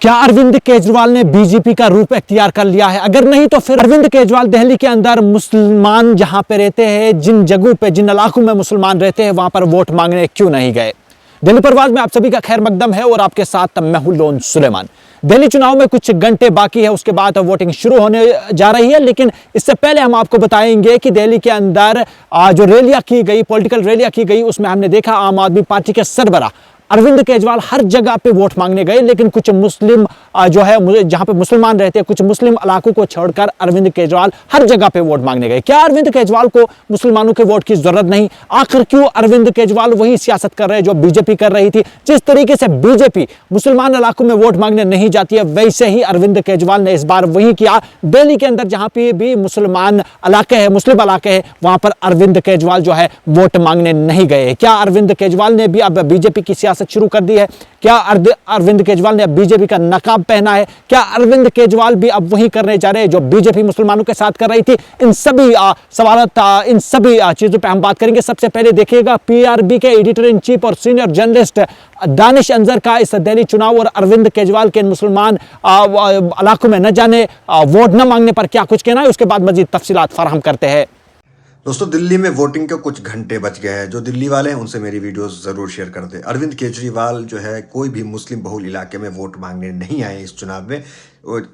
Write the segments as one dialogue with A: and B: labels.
A: क्या अरविंद केजरीवाल ने बीजेपी का रूप इख्तियार कर लिया है? अगर नहीं तो फिर अरविंद केजरीवाल दिल्ली के अंदर मुसलमान जहां पे रहते हैं, जिन जगहों पे, जिन इलाकों में मुसलमान रहते हैं, वहां पर वोट मांगने क्यों नहीं गए? दिल्ली परवाज में आप सभी का खैर मकदम है और आपके साथ मैं हूं लोन सुलेमान। दिल्ली चुनाव में कुछ घंटे बाकी है, उसके बाद वोटिंग शुरू होने जा रही है, लेकिन इससे पहले हम आपको बताएंगे कि दिल्ली के अंदर जो रैलियां की गई, पॉलिटिकल रैलियां की गई, उसमें हमने देखा आम आदमी पार्टी के सरबराह अरविंद केजरीवाल हर जगह पे वोट मांगने गए, लेकिन कुछ मुस्लिम जो है जहां पे मुसलमान रहते हैं, कुछ मुस्लिम इलाकों को छोड़कर अरविंद केजरीवाल हर जगह पे वोट मांगने गए। क्या अरविंद केजरीवाल को मुसलमानों के वोट की जरूरत नहीं? आखिर क्यों अरविंद केजरीवाल वही सियासत कर रहे हैं जो बीजेपी कर रही थी? जिस तरीके से बीजेपी मुसलमान इलाकों में वोट मांगने नहीं जाती है, वैसे ही अरविंद केजरीवाल ने इस बार वही किया। दिल्ली के अंदर जहां पे भी मुसलमान इलाके है, मुस्लिम इलाके है, वहां पर अरविंद केजरीवाल जो है वोट मांगने नहीं गए। क्या अरविंद केजरीवाल ने भी अब बीजेपी की सियासत शुरू कर दी है? क्या अरविंद केजरीवाल ने अब बीजेपी का नकाब पहना है? क्या अरविंद केजरीवाल भी अब वही करने जा रहे हैं जो बीजेपी मुसलमानों के साथ कर रही थी? इन सभी सवालों, इन सभी चीजों पे हम बात करेंगे। सबसे पहले देखिएगा पीआरबी के एडिटर इन चीफ और सीनियर जर्नलिस्ट दानिश अंजर का इस दिल्ली चुनाव और अरविंद केजरीवाल के मुसलमान इलाकों में न जाने वोट न मांगने पर क्या कुछ कहना है, उसके बाद मजीद तफसीलात फराहम करते हैं।
B: दोस्तों, दिल्ली में वोटिंग के कुछ घंटे बच गए हैं। जो दिल्ली वाले हैं उनसे मेरी वीडियोस जरूर शेयर कर दें। अरविंद केजरीवाल जो है कोई भी मुस्लिम बहुल इलाके में वोट मांगने नहीं आए इस चुनाव में।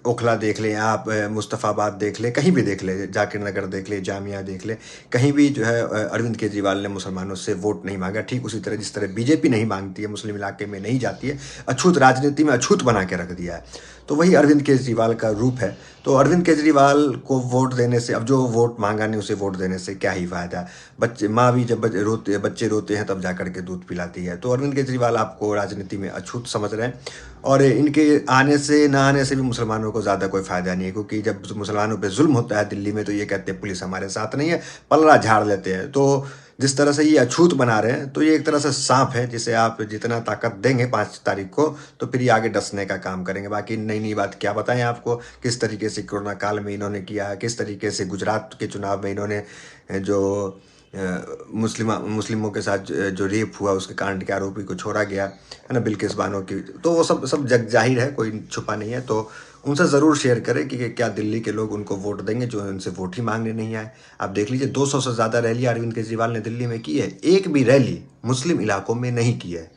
B: ओखला देख लें आप, मुस्तफ़ाबाद देख लें, कहीं भी देख लें, जाकिर नगर देख लें, जामिया देख लें, कहीं भी जो है अरविंद केजरीवाल ने मुसलमानों से वोट नहीं मांगा। ठीक उसी तरह जिस तरह बीजेपी नहीं मांगती है, मुस्लिम इलाके में नहीं जाती है, अछूत राजनीति में अछूत बना के रख दिया है, तो वही अरविंद केजरीवाल का रूप है। तो अरविंद केजरीवाल को वोट देने से, अब जो वोट मांगा नहीं उसे वोट देने से क्या ही फायदा? बच्चे, माँ भी जब बच्चे रोते हैं तब जाकर के दूध पिलाती है। तो अरविंद केजरीवाल आपको राजनीति में अछूत समझ रहे हैं और इनके आने से ना आने से भी मुसलमानों को ज़्यादा कोई फायदा नहीं है, क्योंकि जब मुसलमानों पे जुल्म होता है दिल्ली में तो ये कहते हैं पुलिस हमारे साथ नहीं है, पलड़ा झाड़ लेते हैं। तो जिस तरह से ये अछूत बना रहे हैं, तो ये एक तरह से सांप है जिसे आप जितना ताकत देंगे 5 तारीख को, तो फिर ये आगे डसने का काम करेंगे। बाकी नई नई बात क्या बताएं आपको, किस तरीके से कोरोना काल में इन्होंने किया, किस तरीके से गुजरात के चुनाव में इन्होंने जो मुस्लिमों के साथ जो रेप हुआ उसके कांड के आरोपी को छोड़ा गया है ना, बिल्किस बानो की, तो वो सब जग जाहिर है, कोई छुपा नहीं है। तो उनसे ज़रूर शेयर करें कि क्या दिल्ली के लोग उनको वोट देंगे जो उनसे वोट ही मांगने नहीं आए। आप देख लीजिए 200 से ज़्यादा रैली अरविंद केजरीवाल ने दिल्ली में की है, एक भी रैली मुस्लिम इलाकों में नहीं की है।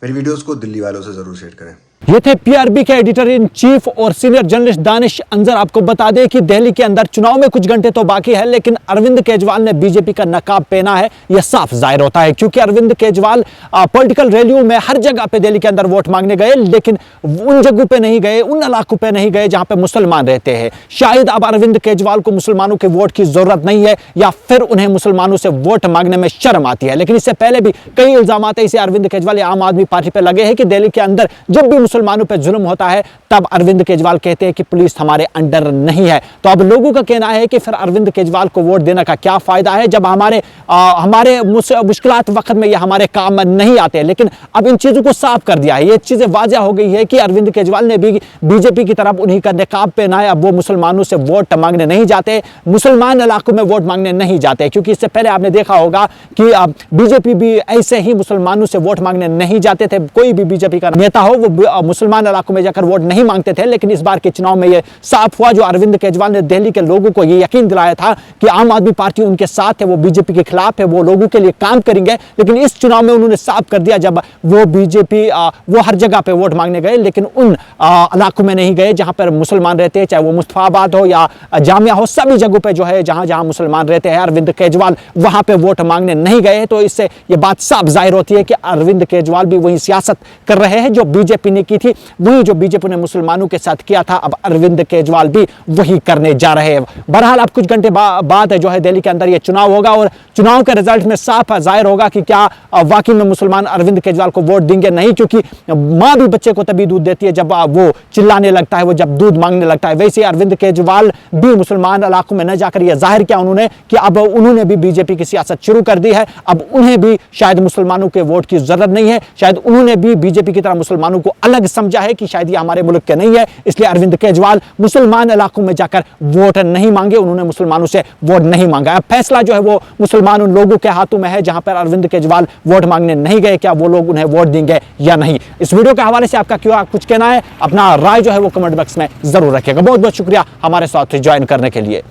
B: मेरी वीडियोज़ को दिल्ली वालों से ज़रूर शेयर करें।
A: ये थे पीआरबी के एडिटर इन चीफ और सीनियर जर्नलिस्ट दानिश अंजर। आपको बता दें कि दिल्ली के अंदर चुनाव में कुछ घंटे तो बाकी है, लेकिन अरविंद केजरीवाल ने बीजेपी का नकाब पहना है, यह साफ जाहिर होता है, क्योंकि अरविंद केजरीवाल पॉलिटिकल रैलियों में हर जगह पे दिल्ली के अंदर वोट मांगने गए, लेकिन उन जगहों पे नहीं गए, उन इलाकों पे नहीं गए जहां पे मुसलमान रहते हैं। शायद अब अरविंद केजरीवाल को मुसलमानों के वोट की जरूरत नहीं है, या फिर उन्हें मुसलमानों से वोट मांगने में शर्म आती है। लेकिन इससे पहले भी कई इल्जाम इसे अरविंद केजरीवाल या आम आदमी पार्टी पर लगे हैं कि दिल्ली के अंदर जब भी मुसलमानों पर जुल्म होता है तब अरविंद केजरीवाल कहते हैं कि पुलिस हमारे अंडर नहीं है। तो अब लोगों का कहना है कि फिर अरविंद केजरीवाल को वोट देने का क्या फायदा है जब हमारे मुश्किलात वक्त में ये हमारे काम नहीं आते। लेकिन अब इन चीजों को साफ कर दिया है, ये चीजें वाजह हो गई है कि अरविंद केजरीवाल ने भी बीजेपी की तरफ उन्हीं का नकाब पहना है। अब वो मुसलमानों से वोट मांगने नहीं जाते, मुसलमान इलाकों में वोट मांगने नहीं जाते, क्योंकि इससे पहले आपने देखा होगा कि बीजेपी भी ऐसे ही मुसलमानों से वोट मांगने नहीं जाते थे। कोई भी बीजेपी का नेता हो वो मुसलमान इलाकों में जाकर वोट नहीं मांगते थे, लेकिन इस बार के चुनाव में यह साफ हुआ। जो अरविंद केजरीवाल ने दिल्ली के लोगों को यह यकीन दिलाया था कि आम आदमी पार्टी उनके साथ है, वो बीजेपी के खिलाफ है, वो लोगों के लिए काम करेंगे, लेकिन इस चुनाव में उन्होंने साफ कर दिया जब वो बीजेपी वो हर जगह पे वोट मांगने गए, लेकिन उन इलाकों में नहीं गए जहां पर मुसलमान रहते हैं, चाहे वो मुस्तफाबाद हो या जामिया हो, सभी जगहों पे जो है जहां जहां मुसलमान रहते हैं अरविंद केजरीवाल वहां पे वोट मांगने नहीं गए। तो इससे ये बात साफ जाहिर होती है कि अरविंद केजरीवाल भी वही सियासत कर रहे हैं जो बीजेपी ने की थी, वही जो बीजेपी ने मुसलमानों के साथ किया था, अब अरविंद केजरीवाल भी वही करने जा रहे हैं। बहरहाल अब कुछ घंटे बाद जो है दिल्ली के अंदर ये चुनाव होगा और चुनाव के रिजल्ट में साफ जाहिर होगा कि क्या वाकई में मुसलमान अरविंद केजरीवाल को वोट देंगे नहीं, क्योंकि मां भी बच्चे को तभी दूध देती है जब वो चिल्लाने लगता है, वो जब दूध मांगने लगता है। वैसे अरविंद केजरीवाल भी मुसलमान इलाकों में न जाकर यह जाहिर किया उन्होंने कि अब उन्होंने भी बीजेपी की सियासत शुरू कर दी है, अब उन्हें भी शायद मुसलमानों के वोट की जरूरत नहीं है, शायद उन्होंने भी बीजेपी की तरह मुसलमानों को अलग अलग समझा है कि शायद ये हमारे मुल्क के नहीं है, इसलिए अरविंद केजरीवाल मुसलमान इलाकों में जाकर वोट नहीं मांगे, उन्होंने मुसलमानों से वोट नहीं मांगा। अब फैसला जो है वो मुसलमान उन लोगों के हाथों में है जहां पर अरविंद केजरीवाल वोट मांगने नहीं गए, क्या वो लोग उन्हें वोट देंगे या नहीं। इस वीडियो के हवाले से आपका क्या कुछ कहना है, अपना राय जो है वो कमेंट बॉक्स में जरूर रखिएगा। बहुत बहुत शुक्रिया हमारे साथ ज्वाइन करने के लिए।